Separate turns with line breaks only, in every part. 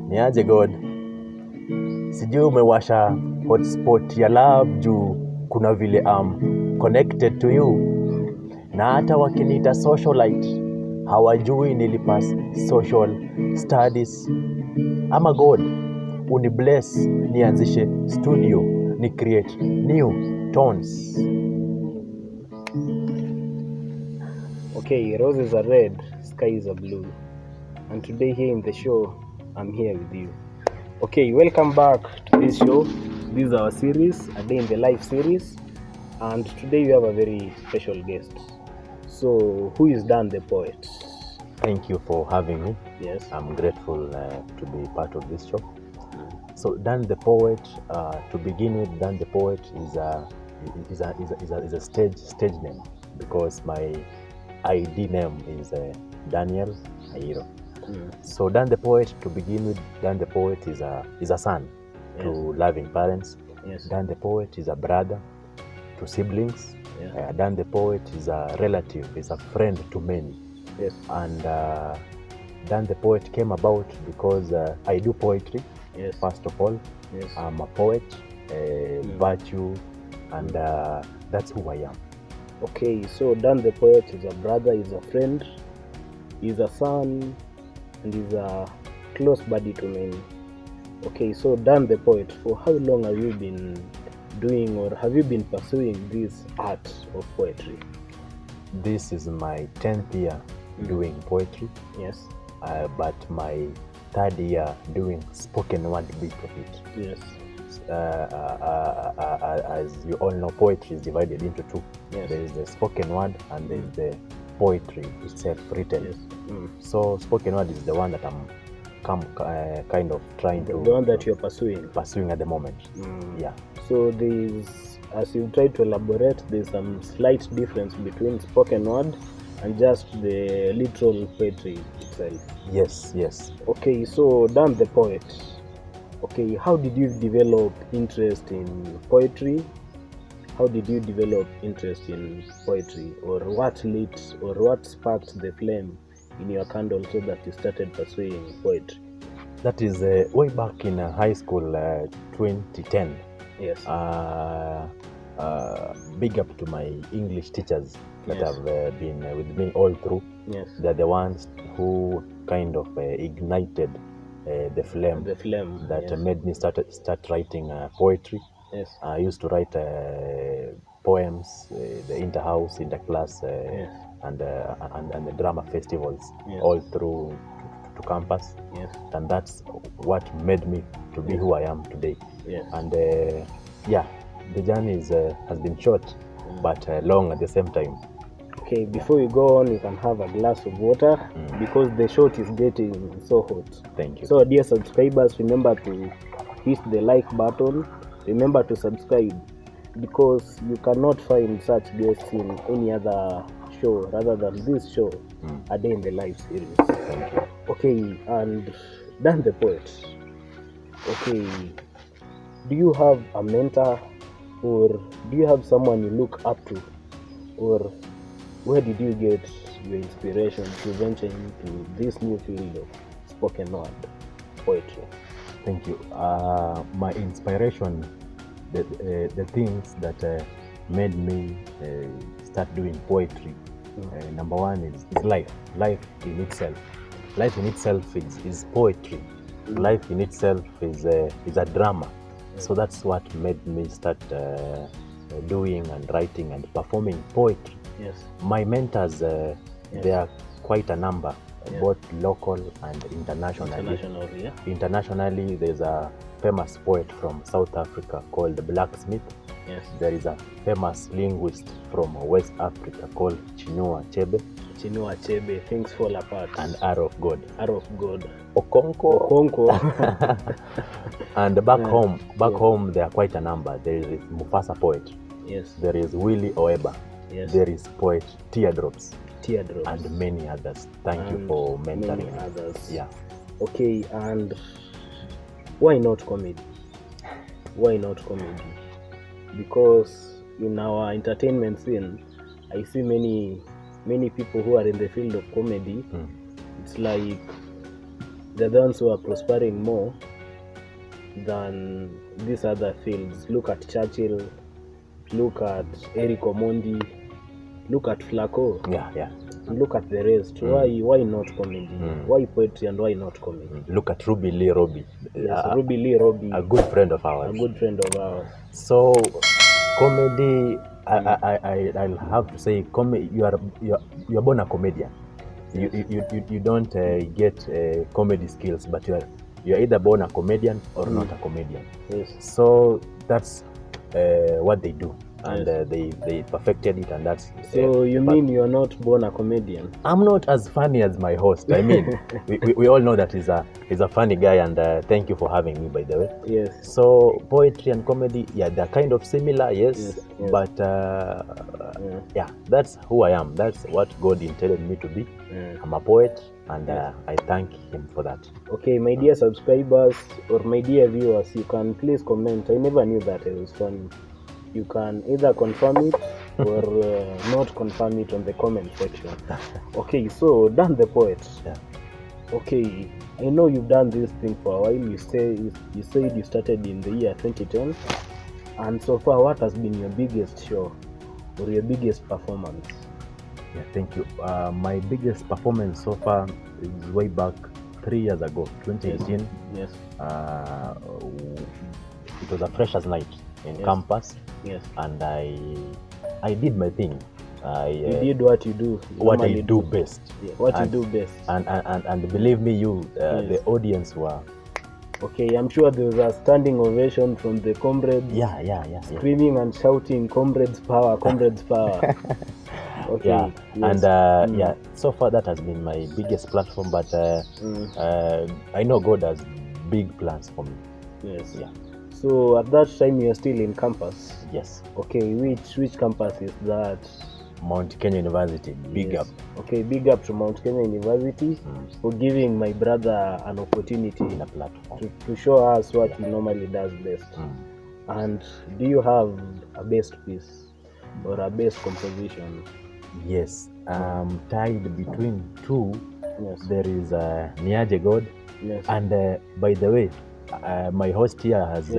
NIAJE God, sijui umewasha hotspot ya love juu kuna vile connected to you, na hata wakiniita socialite hawajui nilipass social studies. Ama God, unibless nianzishe studio, ni create new tones.
Okay, roses are red, skies are blue. And today here in the show, I'm here with you. Okay, welcome back to this show. This is our series, A Day in the Life series. And today we have a very special guest. So, who is Dan the Poet?
Thank you for having me.
Yes.
I'm grateful to be part of this show. So Dan the Poet, to begin with, Dan the Poet is a stage name, because my ID name is Daniel Airo. So Dan the Poet, to begin with, Dan the Poet is a son to loving parents.
Yes.
Dan the Poet is a brother to siblings.
Yeah.
Dan the Poet is a relative, is a friend to many.
Yes.
And Dan the Poet came about because I do poetry.
Yes.
First of all,
Yes.
I'm a poet, virtue, and that's who I am.
Okay, so Dan the Poet is a brother, is a friend, is a son, and is a close buddy to many. Okay, so Dan the Poet, for how long have you been doing, or have you been pursuing this art of poetry?
This is my 10th year doing poetry.
Yes.
But my 3rd year doing spoken word bit of it.
Yes.
As you all know, poetry is divided into two.
Yes.
There is the spoken word and there is the poetry itself written.
Yes.
So spoken word is the one that I'm kind of trying to...
The one that you're pursuing?
Pursuing at the moment. Yeah.
So there's, as you try to elaborate, there's some slight difference between spoken word and just the literal poetry itself.
Yes, yes.
Okay, so Dan the Poet. Okay, how did you develop interest in poetry? How did you develop interest in poetry? Or what lit, or what sparked the flame in your candle so that you started pursuing poetry?
That is way back in high school, 2010.
Yes.
Big up to my English teachers that
Yes.
have been with me all through.
Yes.
They're the ones who kind of ignited the flame that
yes.
made me start writing poetry.
Yes.
I used to write poems, the inter-house, inter-class,
Yes.
and the drama festivals,
Yes.
all through to campus.
Yes.
And that's what made me to be who I am today.
Yes.
And the journey has been short, but long at the same time.
Okay, before we go on, you can have a glass of water because the shot is getting so hot.
Thank you.
So, dear subscribers, remember to hit the like button. Remember to subscribe, because you cannot find such guests in any other show rather than this show, A Day in the Life series.
Thank you.
Okay, and Dan the Poet. Okay, do you have a mentor, or do you have someone you look up to, or where did you get your inspiration to venture into this new field of spoken word poetry?
Thank you. My inspiration, the things that made me start doing poetry, number one is life. Life in itself. Life in itself is poetry. Life in itself is a drama. So that's what made me start doing and writing and performing poetry.
Yes.
My mentors, they are quite a number, both local and internationally. Internationally, there's a famous poet from South Africa called Blacksmith.
Yes.
There is a famous linguist from West Africa called Chinua Achebe.
Chinua Achebe, things fall apart.
And Arrow of God.
Arrow of God.
Okonko. And back home, there are quite a number. There is Mufasa poet.
Yes.
There is Willie Oeba.
Yes.
There is poet Teardrops.
Teardrops.
And many others. Thank you for mentoring.
Many others.
Yeah.
Okay, and why not comedy? Why not comedy? because in our entertainment scene, I see many people who are in the field of comedy. It's like they're the ones who are prospering more than these other fields. Look at Churchill, look at Eric Omondi, look at Flaco, and look at the rest. Why not comedy? Why poetry and why not comedy?
Look at Ruby Lee Robbie.
Yes, Ruby Lee Robbie,
a good friend of ours. So comedy, I'll have to say, you're born a comedian. You don't get comedy skills, but you're either born a comedian or not a comedian.
Yes.
So that's what they do, and they perfected it, and that's.
So you mean you're not born a comedian?
I'm not as funny as my host. I mean, we all know that he's a funny guy, and thank you for having me, by the way.
Yes.
So poetry and comedy, they're kind of similar, yes. But that's who I am. That's what God intended me to be. I'm a poet, and I thank him for that.
Okay, my dear subscribers or my dear viewers, you can please comment. I never knew that it was funny. You can either confirm it or not confirm it on the comment section. Okay, so Dan the Poet. Okay, I know you've done this thing for a while. You said you started in the year 2010, and so far, what has been your biggest show or your biggest performance?
Yeah, thank you. My biggest performance so far is way back 3 years ago, 2018.
Yes.
It was a freshers' night in campus.
Yes.
And I did my thing.
You did what you do.
What I do best.
Yeah, you do best.
And believe me, the audience were.
Okay, I'm sure there was a standing ovation from the comrades.
Yeah.
Screaming and shouting, "Comrades power, comrades power." Okay.
Yeah. Yes. And so far that has been my biggest platform. But I know God has big plans for me.
Yes.
Yeah.
So at that time you are still in campus?
Yes.
Okay, which campus is that?
Mount Kenya University. Big up.
Okay, big up to Mount Kenya University for giving my brother an opportunity
in a platform
to show us what he normally does best. And do you have a best piece or a best composition?
Yes, tied between two.
Yes.
There is NIAJE God.
Yes.
And by the way, my host here has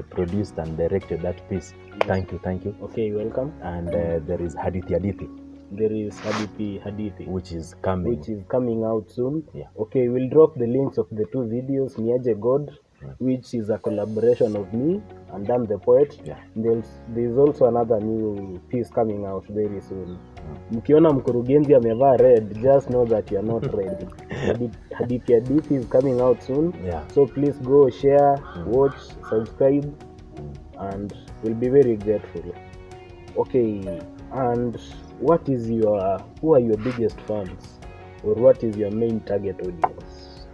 produced and directed that piece. Yes. Thank you.
Okay, welcome.
And there is Hadithi.
There is Hadithi,
which is coming
out soon.
Yeah.
Okay, we'll drop the links of the two videos, NIAJE God, which is a collaboration of me and Dan the Poet.
Yeah.
There's also another new piece coming out very soon. Mkiona mkurugenzi amevaa red, just know that you're not ready. Hadithi is coming out soon.
Yeah.
So please go share, watch, subscribe, and we'll be very grateful. Okay, and who are your biggest fans, or what is your main target audience?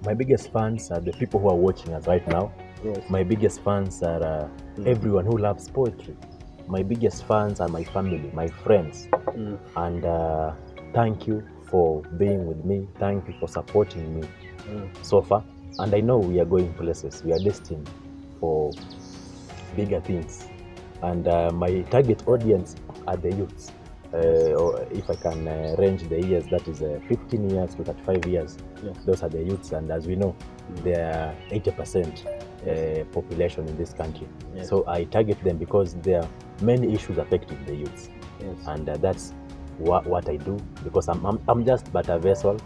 My biggest fans are the people who are watching us right now.
Yes.
My biggest fans are everyone who loves poetry. My biggest fans are my family, my friends. And thank you for being with me. Thank you for supporting me so far. And I know we are going places. We are destined for bigger things. And my target audience are the youths. Or if I can range the years, that is 15 years to 35 years.
Yes.
Those are the youths. And as we know, they are 80% population in this country.
Yes.
So I target them because there are many issues affecting the youths.
Yes.
And that's what I do, because I'm just but a vessel,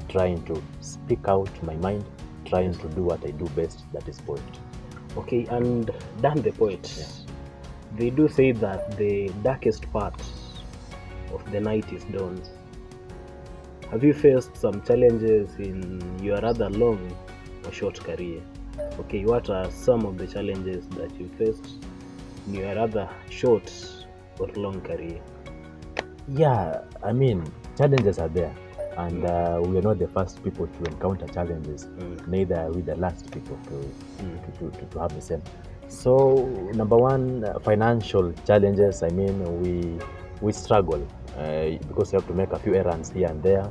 trying to speak out my mind, trying to do what I do best, that is poetry.
Okay, and Dan the Poet, they do say that the darkest part of the night is dawn. Have you faced some challenges in your rather long or short career? Okay, what are some of the challenges that you faced in your rather short or long career?
Yeah, I mean, challenges are there, and we are not the first people to encounter challenges, neither are we the last people to have the same. So, number one, financial challenges. I mean, we struggle because you have to make a few errands here and there.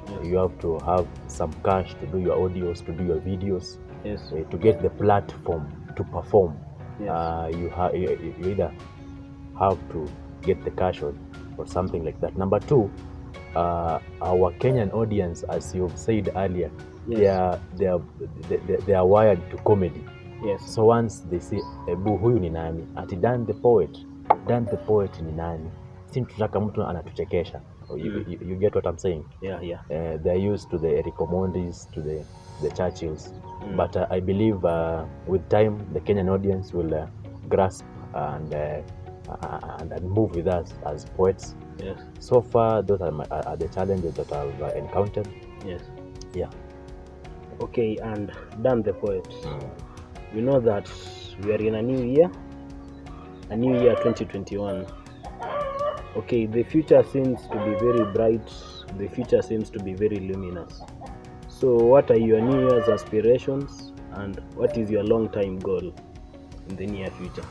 Yes. You have to have some cash to do your audios, to do your videos, to get the platform to perform. Yes. You either have to get the cash or something like that. Number two, our Kenyan audience, as you've said earlier,
Yes.
they are wired to comedy.
Yes.
So once they say ebu huyu ni nani, ati Dan the poet ni nani, si tunataka mtu anatuchekesha. You get what I'm saying?
Yeah.
They're used to the Eric Omondis, to the Churchills, but I believe with time the Kenyan audience will grasp and move with us as poets.
Yes.
So far, those are the challenges that I've encountered.
Yes.
Yeah.
Okay, and Dan the poet. We know that we are in a new year 2021. Okay, the future seems to be very bright. The future seems to be very luminous. So what are your New Year's aspirations and what is your long-time goal in the near future?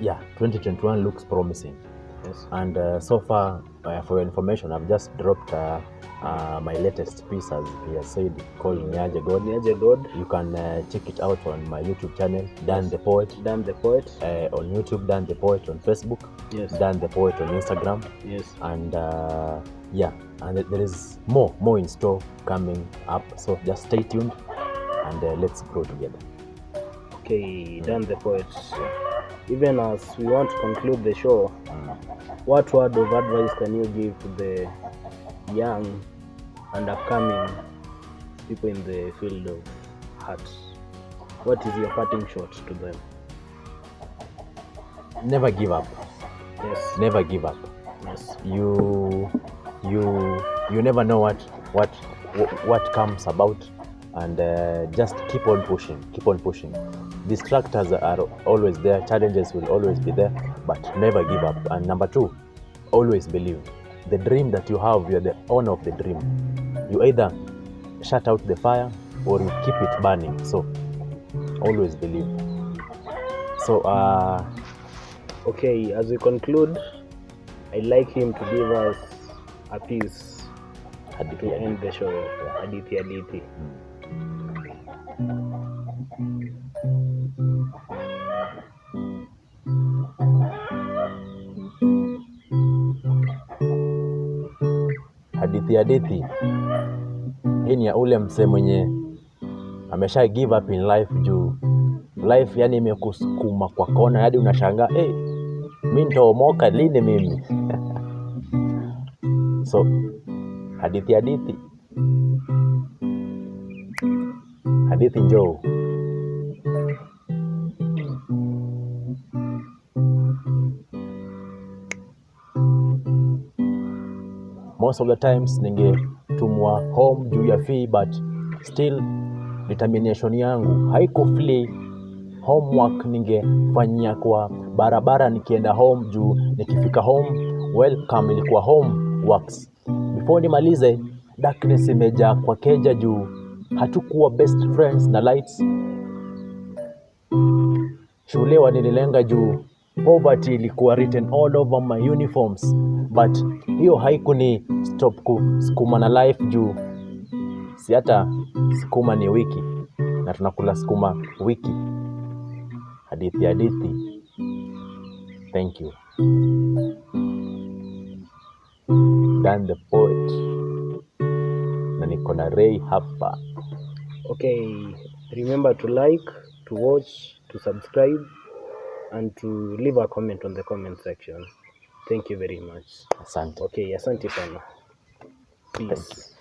Yeah, 2021 looks promising.
Yes.
And so far, for your information, I've just dropped my latest piece, as he has said, called NIAJE GOD.
NIAJE GOD.
You can check it out on my YouTube channel, Dan the Poet.
Dan the Poet.
On YouTube, Dan the Poet. On Facebook,
Yes.
Dan the Poet. On Instagram.
Yes.
And and there is more in store coming up. So just stay tuned and let's grow together.
Okay, Dan the Poet. Even as we want to conclude the show, what word of advice can you give to the young and upcoming people in the field of art? What is your parting shot to them?
Never give up.
Yes.
Never give up.
Yes.
You never know what comes about, and just keep on pushing. Distractors are always there, challenges will always be there, but never give up. And number two, always believe. The dream that you have, you're the owner of the dream. You either shut out the fire or you keep it burning. So always believe. So
okay, as we conclude, I'd like him to give us a piece to end the show. Hadithi.
Hadithi. Hii ni ya ule msee mwenye amesha give up in life, juu life yani imekusukuma kwa kona hadi unashangaa mimi nitaomoka lini mimi? So hadithi njoo. Most of the times ningetumwa home juu ya fee, but still determination yangu haiko flee. Homework ningefanyia kwa barabara nikienda home, juu nikifika home welcome ilikuwa home works. Before nimalize, darkness imejaa kwa keja, juu hatukuwa best friends na lights. Shule waninilenga juu poverty ilikuwa written all over my uniforms, but hiyo haikuni stop kusukuma na life, juu si hata sukuma ni wiki na tunakula sukuma wiki. Hadithi. Thank you. Dan the Poet na niko na Ray hapa.
Okay, remember to like, to watch, to subscribe and to leave a comment on the comment section. Thank you very much.
Asante.
Okay, asante sana. Peace.